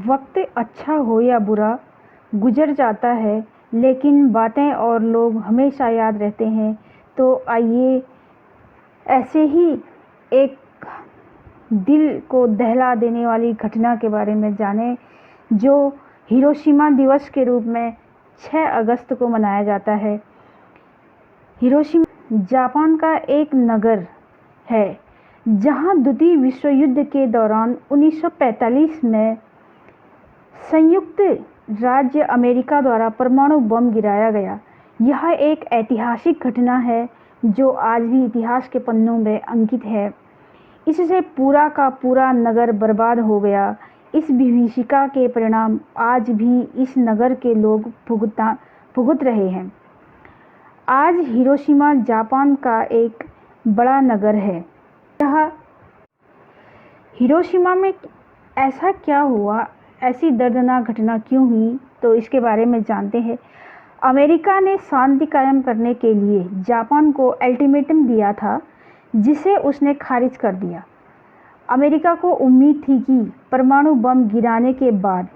वक्त अच्छा हो या बुरा गुजर जाता है, लेकिन बातें और लोग हमेशा याद रहते हैं। तो आइए ऐसे ही एक दिल को दहला देने वाली घटना के बारे में जानें, जो हिरोशिमा दिवस के रूप में 6 अगस्त को मनाया जाता है। हिरोशिमा जापान का एक नगर है, जहां द्वितीय विश्व युद्ध के दौरान 1945 में संयुक्त राज्य अमेरिका द्वारा परमाणु बम गिराया गया। यह एक ऐतिहासिक घटना है जो आज भी इतिहास के पन्नों में अंकित है। इससे पूरा का पूरा नगर बर्बाद हो गया। इस विभीषिका के परिणाम आज भी इस नगर के लोग भुगत रहे हैं। आज हिरोशिमा जापान का एक बड़ा नगर है। यह हिरोशिमा में ऐसा क्या हुआ, ऐसी दर्दनाक घटना क्यों हुई, तो इसके बारे में जानते हैं। अमेरिका ने शांति कायम करने के लिए जापान को अल्टीमेटम दिया था, जिसे उसने खारिज कर दिया। अमेरिका को उम्मीद थी कि परमाणु बम गिराने के बाद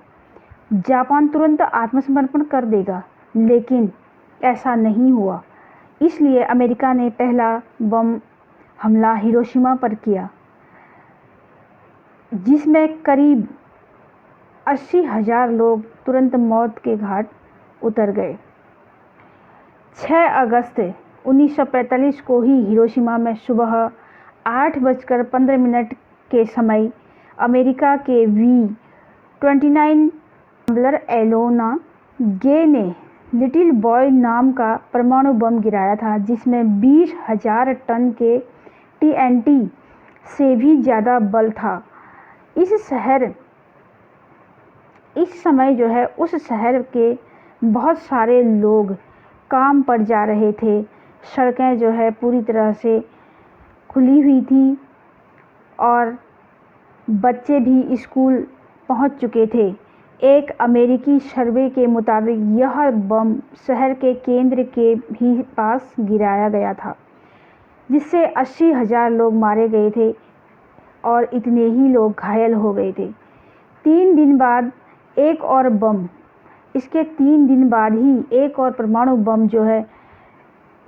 जापान तुरंत आत्मसमर्पण कर देगा, लेकिन ऐसा नहीं हुआ। इसलिए अमेरिका ने पहला बम हमला हिरोशिमा पर किया, जिसमें करीब 80,000 लोग तुरंत मौत के घाट उतर गए। 6 अगस्त 1945 को ही हिरोशिमा में सुबह 8:15 के समय अमेरिका के V-29 बॉम्बर एनोला गे ने लिटिल बॉय नाम का परमाणु बम गिराया था, जिसमें 20,000 टन के TNT से भी ज़्यादा बल था। इस समय जो है उस शहर के बहुत सारे लोग काम पर जा रहे थे। सड़कें जो है पूरी तरह से खुली हुई थी और बच्चे भी स्कूल पहुंच चुके थे। एक अमेरिकी सर्वे के मुताबिक यह बम शहर के केंद्र के भी पास गिराया गया था, जिससे 80,000 लोग मारे गए थे और इतने ही लोग घायल हो गए थे। 3 दिन बाद एक और बम, इसके 3 दिन बाद ही एक और परमाणु बम जो है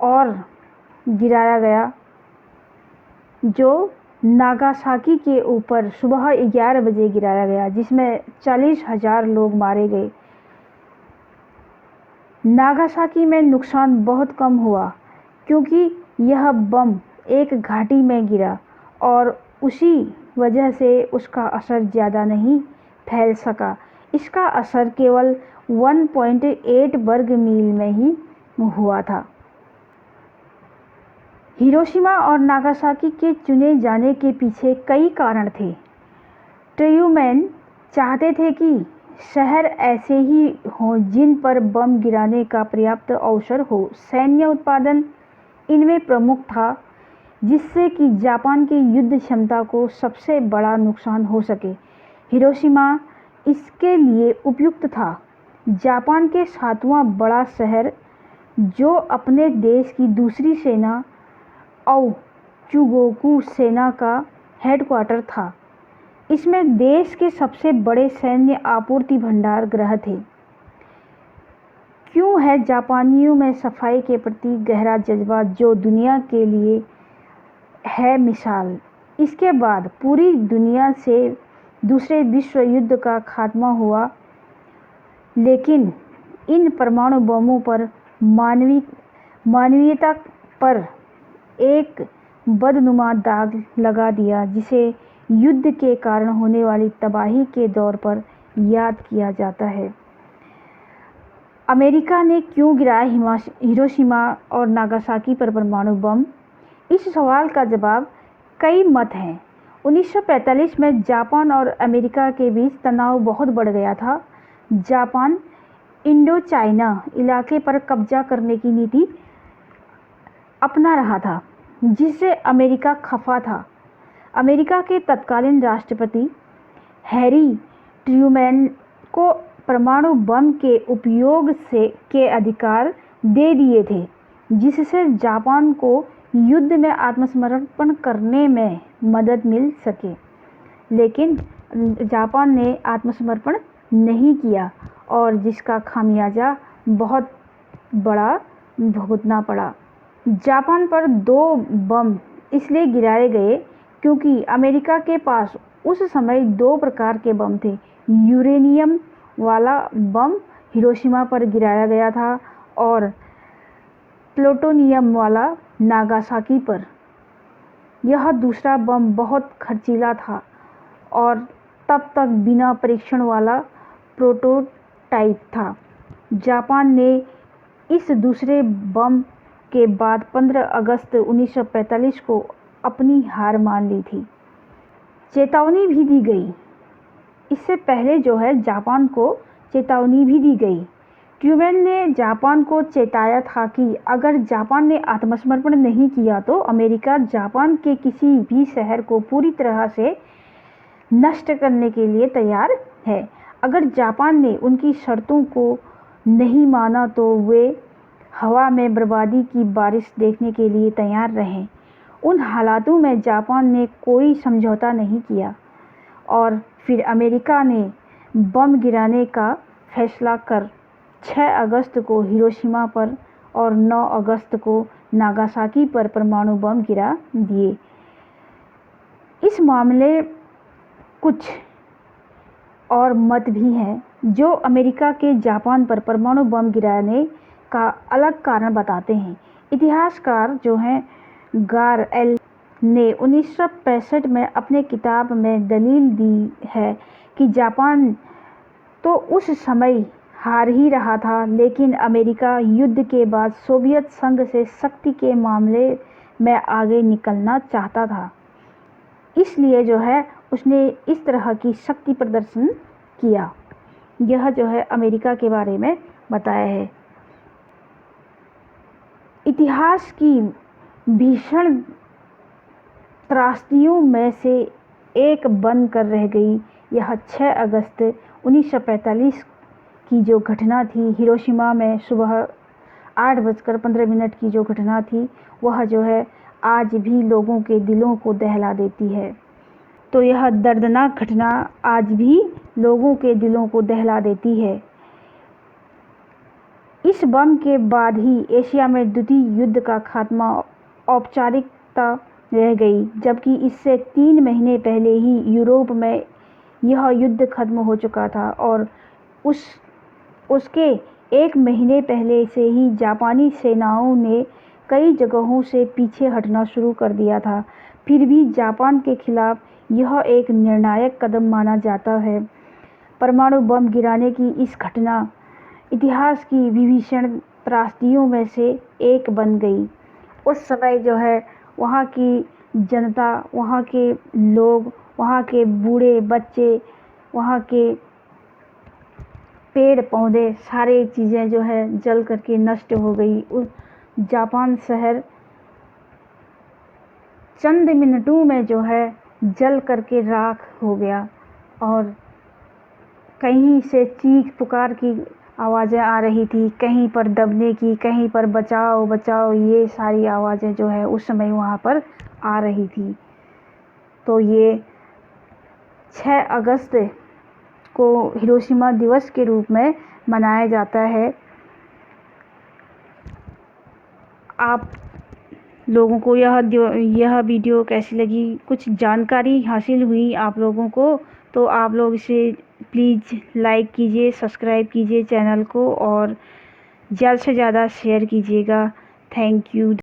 और गिराया गया, जो नागासाकी के ऊपर सुबह 11 बजे गिराया गया, जिसमें 40,000 लोग मारे गए। नागासाकी में नुकसान बहुत कम हुआ, क्योंकि यह बम एक घाटी में गिरा और उसी वजह से उसका असर ज़्यादा नहीं फैल सका। इसका असर केवल 1.8 वर्ग मील में ही हुआ था। हिरोशिमा और नागासाकी के चुने जाने के पीछे कई कारण थे। ट्रूमैन चाहते थे कि शहर ऐसे ही हों जिन पर बम गिराने का पर्याप्त अवसर हो। सैन्य उत्पादन इनमें प्रमुख था, जिससे कि जापान की युद्ध क्षमता को सबसे बड़ा नुकसान हो सके। हिरोशिमा इसके लिए उपयुक्त था। जापान के 7वां बड़ा शहर, जो अपने देश की दूसरी सेना ओचुगोकु सेना का हेडक्वार्टर था। इसमें देश के सबसे बड़े सैन्य आपूर्ति भंडार गृह थे। क्यों है जापानियों में सफाई के प्रति गहरा जज्बा, जो दुनिया के लिए है मिसाल। इसके बाद पूरी दुनिया से दूसरे विश्व युद्ध का खात्मा हुआ, लेकिन इन परमाणु बमों पर मानवीयता पर एक बदनुमा दाग लगा दिया, जिसे युद्ध के कारण होने वाली तबाही के दौर पर याद किया जाता है। अमेरिका ने क्यों गिराया हिरोशिमा और नागासाकी पर परमाणु बम? इस सवाल का जवाब कई मत हैं। 1945 में जापान और अमेरिका के बीच तनाव बहुत बढ़ गया था। जापान इंडो चाइना इलाके पर कब्जा करने की नीति अपना रहा था, जिससे अमेरिका खफा था। अमेरिका के तत्कालीन राष्ट्रपति हैरी ट्रूमैन को परमाणु बम के उपयोग के अधिकार दे दिए थे, जिससे जापान को युद्ध में आत्मसमर्पण करने में मदद मिल सके। लेकिन जापान ने आत्मसमर्पण नहीं किया और जिसका खामियाजा बहुत बड़ा भुगतना पड़ा। जापान पर 2 बम इसलिए गिराए गए क्योंकि अमेरिका के पास उस समय 2 प्रकार के बम थे। यूरेनियम वाला बम हिरोशिमा पर गिराया गया था और प्लूटोनियम वाला नागासाकी पर। यह दूसरा बम बहुत खर्चीला था और तब तक बिना परीक्षण वाला प्रोटोटाइप था। जापान ने इस दूसरे बम के बाद 15 अगस्त 1945 को अपनी हार मान ली थी। चेतावनी भी दी गई। इससे पहले जो है जापान को चेतावनी भी दी गई। ट्रूमैन ने जापान को चेताया था कि अगर जापान ने आत्मसमर्पण नहीं किया तो अमेरिका जापान के किसी भी शहर को पूरी तरह से नष्ट करने के लिए तैयार है। अगर जापान ने उनकी शर्तों को नहीं माना तो वे हवा में बर्बादी की बारिश देखने के लिए तैयार रहें। उन हालातों में जापान ने कोई समझौता नहीं किया और फिर अमेरिका ने बम गिराने का फैसला कर 6 अगस्त को हिरोशिमा पर और 9 अगस्त को नागासाकी पर परमाणु बम गिरा दिए। इस मामले कुछ और मत भी हैं जो अमेरिका के जापान पर परमाणु बम गिराने का अलग कारण बताते हैं। इतिहासकार जो हैं गार एल ने 1965 में अपने किताब में दलील दी है कि जापान तो उस समय हार ही रहा था, लेकिन अमेरिका युद्ध के बाद सोवियत संघ से शक्ति के मामले में आगे निकलना चाहता था, इसलिए जो है उसने इस तरह की शक्ति प्रदर्शन किया। यह जो है अमेरिका के बारे में बताया है। इतिहास की भीषण त्रासदियों में से एक बन कर रह गई यह 6 अगस्त 1945 की जो घटना थी हिरोशिमा में सुबह 8:15 की जो घटना थी, वह जो है आज भी लोगों के दिलों को दहला देती है। तो यह दर्दनाक घटना आज भी लोगों के दिलों को दहला देती है। इस बम के बाद ही एशिया में द्वितीय युद्ध का खात्मा औपचारिकता रह गई, जबकि इससे 3 महीने पहले ही यूरोप में यह युद्ध खत्म हो चुका था और उसके 1 महीने पहले से ही जापानी सेनाओं ने कई जगहों से पीछे हटना शुरू कर दिया था। फिर भी जापान के खिलाफ यह एक निर्णायक कदम माना जाता है। परमाणु बम गिराने की इस घटना इतिहास की भीषण त्रासदियों में से एक बन गई। उस समय जो है वहाँ की जनता, वहाँ के लोग, वहाँ के बूढ़े बच्चे, वहाँ के पेड़ पौधे, सारे चीज़ें जो है जल करके नष्ट हो गई। उस जापान शहर चंद मिनटों में जो है जल करके राख हो गया और कहीं से चीख पुकार की आवाज़ें आ रही थी, कहीं पर दबने की, कहीं पर बचाओ बचाओ, ये सारी आवाज़ें जो है उस समय वहाँ पर आ रही थी। तो ये 6 अगस्त को हिरोशिमा दिवस के रूप में मनाया जाता है। आप लोगों को यह वीडियो कैसी लगी, कुछ जानकारी हासिल हुई आप लोगों को, तो आप लोग इसे प्लीज़ लाइक कीजिए, सब्सक्राइब कीजिए चैनल को और ज़्यादा से ज़्यादा शेयर कीजिएगा। Thank you.